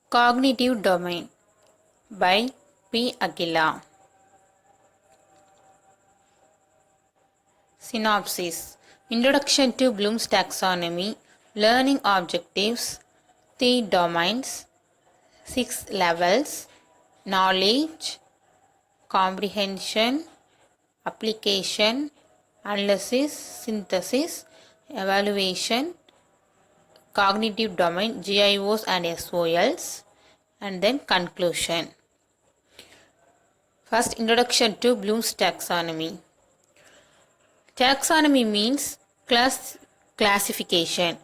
Cognitive Domain by P. Aguila. Synopsis. Introduction to Bloom's Taxonomy. Learning Objectives. 3 domains. 6 levels. Knowledge, comprehension, application, analysis, synthesis, evaluation, cognitive domain, GIOs and SOLs, and then conclusion. First, introduction to Bloom's taxonomy. Taxonomy means classification.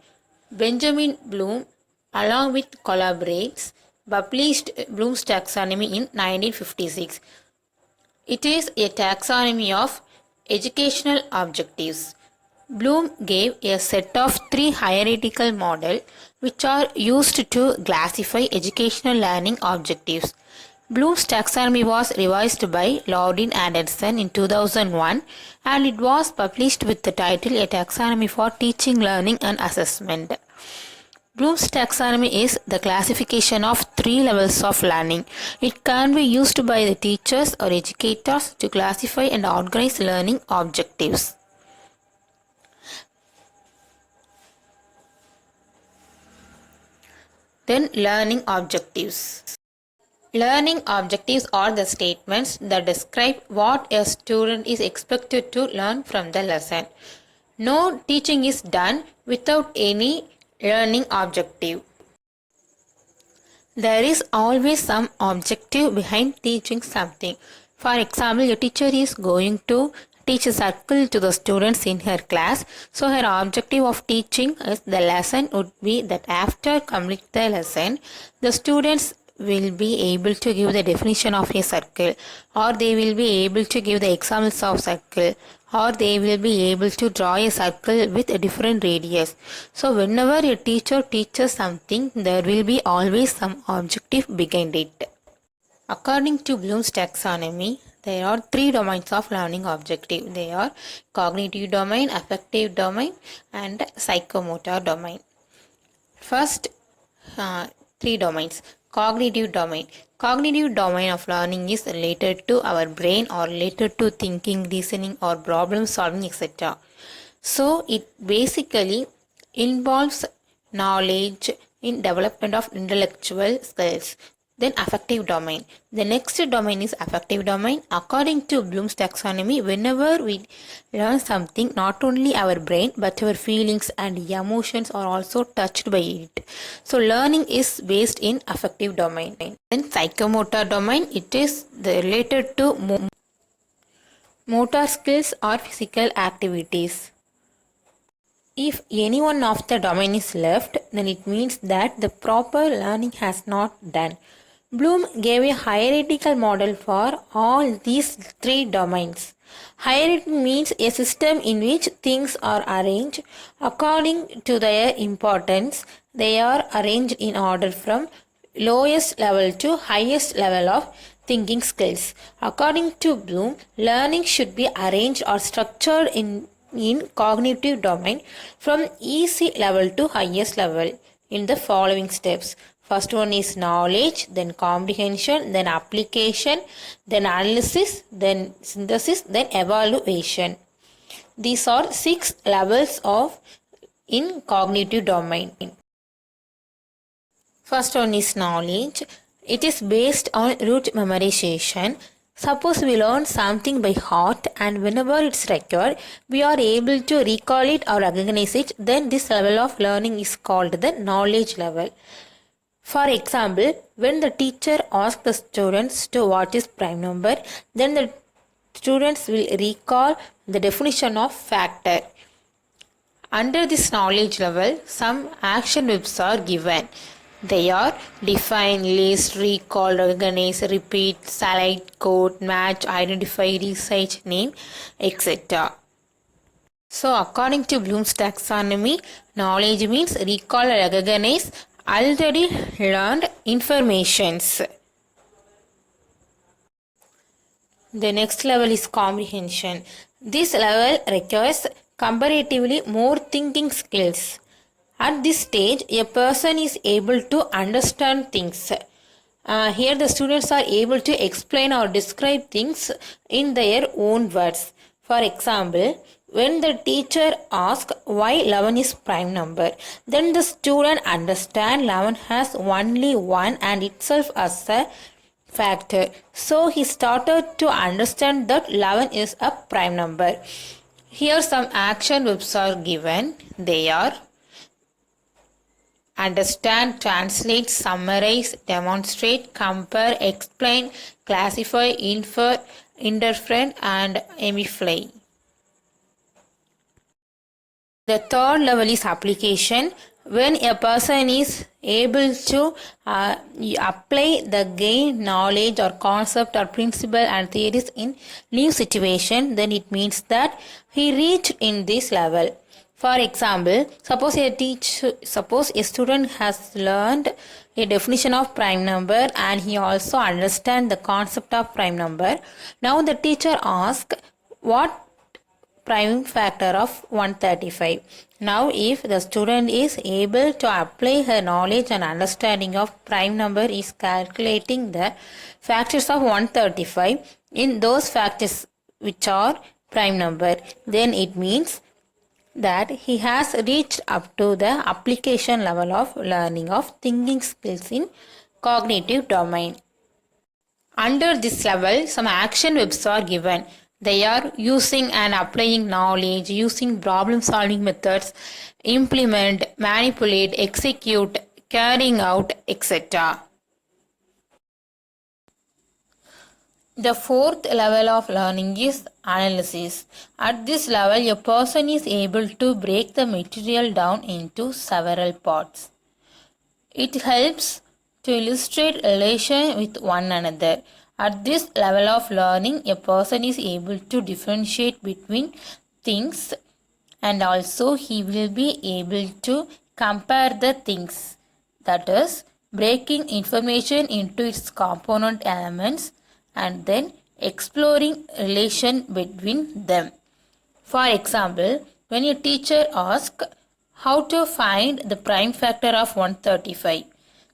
Benjamin Bloom, along with collaborates, published Bloom's taxonomy in 1956. It is a taxonomy of educational objectives. Bloom gave a set of 3 hierarchical models which are used to classify educational learning objectives. Bloom's taxonomy was revised by Loudon Anderson in 2001 and it was published with the title A Taxonomy for Teaching, Learning and Assessment. Bloom's taxonomy is the classification of 3 levels of learning. It can be used by the teachers or educators to classify and organize learning objectives. Then learning objectives. Learning objectives are the statements that describe what a student is expected to learn from the lesson. No teaching is done without any learning objective. There is always some objective behind teaching something. For example, a teacher is going to teach a circle to the students in her class. So her objective of teaching is the lesson would be that after completing the lesson, the students will be able to give the definition of a circle, or they will be able to give the examples of circle, or they will be able to draw a circle with a different radius. So whenever a teacher teaches something, there will be always some objective behind it. According to Bloom's taxonomy, there are 3 domains of learning objective. They are cognitive domain, affective domain and psychomotor domain. First 3 domains. Cognitive domain. Cognitive domain of learning is related to our brain or related to thinking, reasoning or problem solving, etc. So it basically involves knowledge in development of intellectual skills. Then affective domain. The next domain is affective domain. According to Bloom's taxonomy, whenever we learn something, not only our brain but our feelings and emotions are also touched by it. So learning is based in affective domain. Then psychomotor domain, it is related to motor skills or physical activities. If any one of the domain is left, then it means that the proper learning has not done. Bloom gave a hierarchical model for all these 3 domains. Hierarchy means a system in which things are arranged according to their importance. They are arranged in order from lowest level to highest level of thinking skills. According to Bloom, learning should be arranged or structured in cognitive domain from easy level to highest level in the following steps. First one is knowledge, then comprehension, then application, then analysis, then synthesis, then evaluation. These are 6 levels of in cognitive domain. First one is knowledge. It is based on rote memorization. Suppose we learn something by heart and whenever it's required, we are able to recall it or recognize it, then this level of learning is called the knowledge level. For example, when the teacher asks the students to what is prime number, then the students will recall the definition of factor. Under this knowledge level, some action verbs are given. They are define, list, recall, recognize, repeat, select, quote, match, identify, recite, name, etc. So according to Bloom's taxonomy, knowledge means recall, recognize already learned informations. The next level is comprehension. This level requires comparatively more thinking skills. At this stage, a person is able to understand things. Here the students are able to explain or describe things in their own words. For example, when the teacher asks why 11 is prime number, then the student understand 11 has only one and itself as a factor. So he started to understand that 11 is a prime number. Here some action verbs are given. They are understand, translate, summarize, demonstrate, compare, explain, classify, infer, interpret, and amplify. The third level is application. When a person is able to apply the gained knowledge or concept or principle and theories in new situation, then it means that he reached in this level. For example, suppose a student has learned a definition of prime number and he also understands the concept of prime number. Now the teacher asks what prime factor of 135. Now if the student is able to apply her knowledge and understanding of prime number is calculating the factors of 135 in those factors which are prime number, then it means that he has reached up to the application level of learning of thinking skills in cognitive domain. Under this level, some action verbs are given. They are using and applying knowledge, using problem solving methods, implement, manipulate, execute, carrying out, etc. The fourth level of learning is analysis. At this level, a person is able to break the material down into several parts. It helps to illustrate relation with one another. At this level of learning, a person is able to differentiate between things and also he will be able to compare the things. That is, breaking information into its component elements and then exploring relation between them. For example, when a teacher asks how to find the prime factor of 135,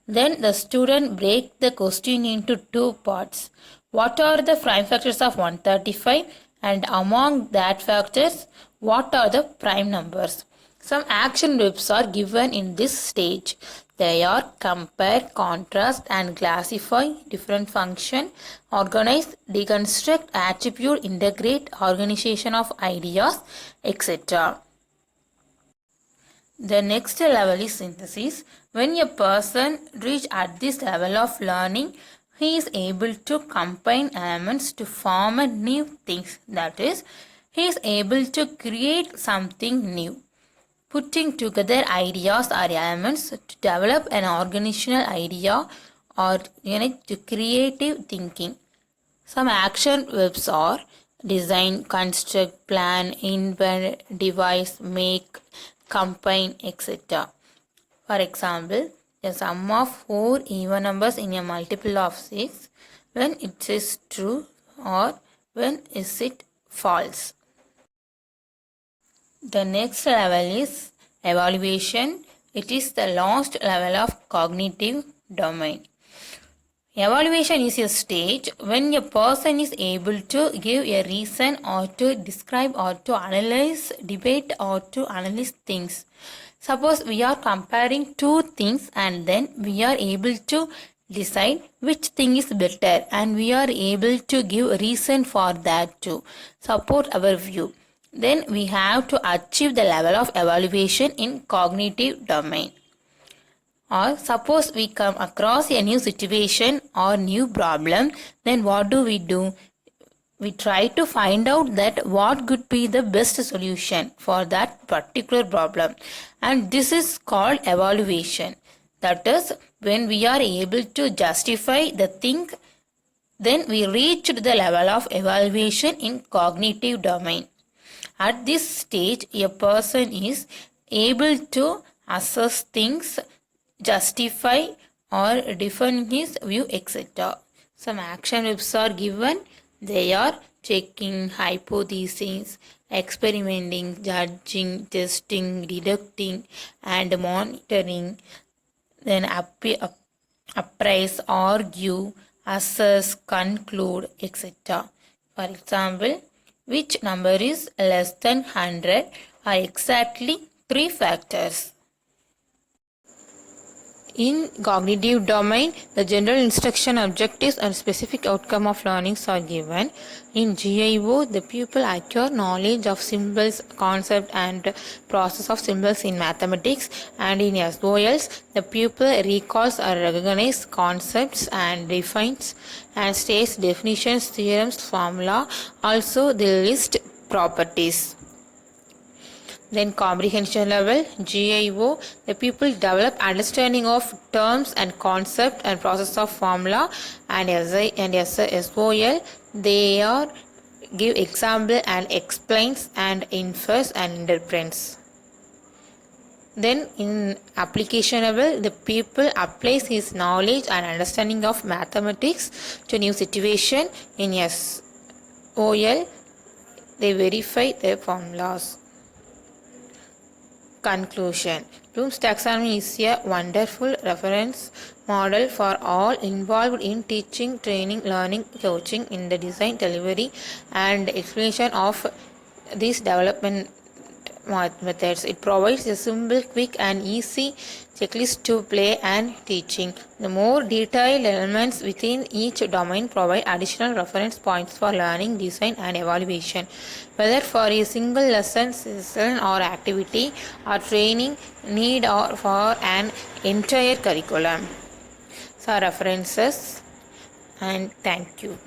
then the student break the question into two parts. What are the prime factors of 135 and among that factors, what are the prime numbers? Some action verbs are given in this stage. They are compare, contrast and classify, different function, organize, deconstruct, attribute, integrate, organization of ideas, etc. The next level is synthesis. When a person reaches at this level of learning, he is able to combine elements to form a new thing. That is, he is able to create something new, putting together ideas or elements to develop an organizational idea or unit to creative thinking. Some action verbs are design, construct, plan, invent, devise, make, combine, etc. For example, the sum of 4 even numbers in a multiple of 6, when it is true or when is it false. The next level is evaluation. It is the last level of cognitive domain. Evaluation is a stage when a person is able to give a reason or to describe or to analyze, debate or to analyze things. Suppose we are comparing two things and then we are able to decide which thing is better and we are able to give a reason for that to support our view. Then we have to achieve the level of evaluation in cognitive domain. Or suppose we come across a new situation or new problem, then what do? We try to find out that what could be the best solution for that particular problem, and this is called evaluation. That is, when we are able to justify the thing, then we reached the level of evaluation in cognitive domain. At this stage, a person is able to assess things, justify or defend his view, etc. Some action verbs are given. They are checking, hypothesis, experimenting, judging, testing, deducting, and monitoring, then appraise, argue, assess, conclude, etc. For example, which number is less than 100 are exactly three factors. In cognitive domain, the general instruction objectives and specific outcome of learnings are given. In GIO, the pupil acquire knowledge of symbols, concept and process of symbols in mathematics, and in SOLs, the pupil recalls or recognizes concepts and defines and states definitions, theorems, formula. Also, they list properties. Then comprehension level, GIO, the pupil develop understanding of terms and concept and process of formula, and SOL, they are give example and explains and infers and interprets. Then in application level, the pupil applies his knowledge and understanding of mathematics to new situation. In SOL, they verify the formulas. Conclusion. Bloom's taxonomy is a wonderful reference model for all involved in teaching, training, learning, coaching in the design, delivery, and explanation of these development methods. It provides a simple, quick, and easy checklist to play and teaching. The more detailed elements within each domain provide additional reference points for learning, design, and evaluation, whether for a single lesson, session, or activity, or training need or for an entire curriculum. So references, and thank you.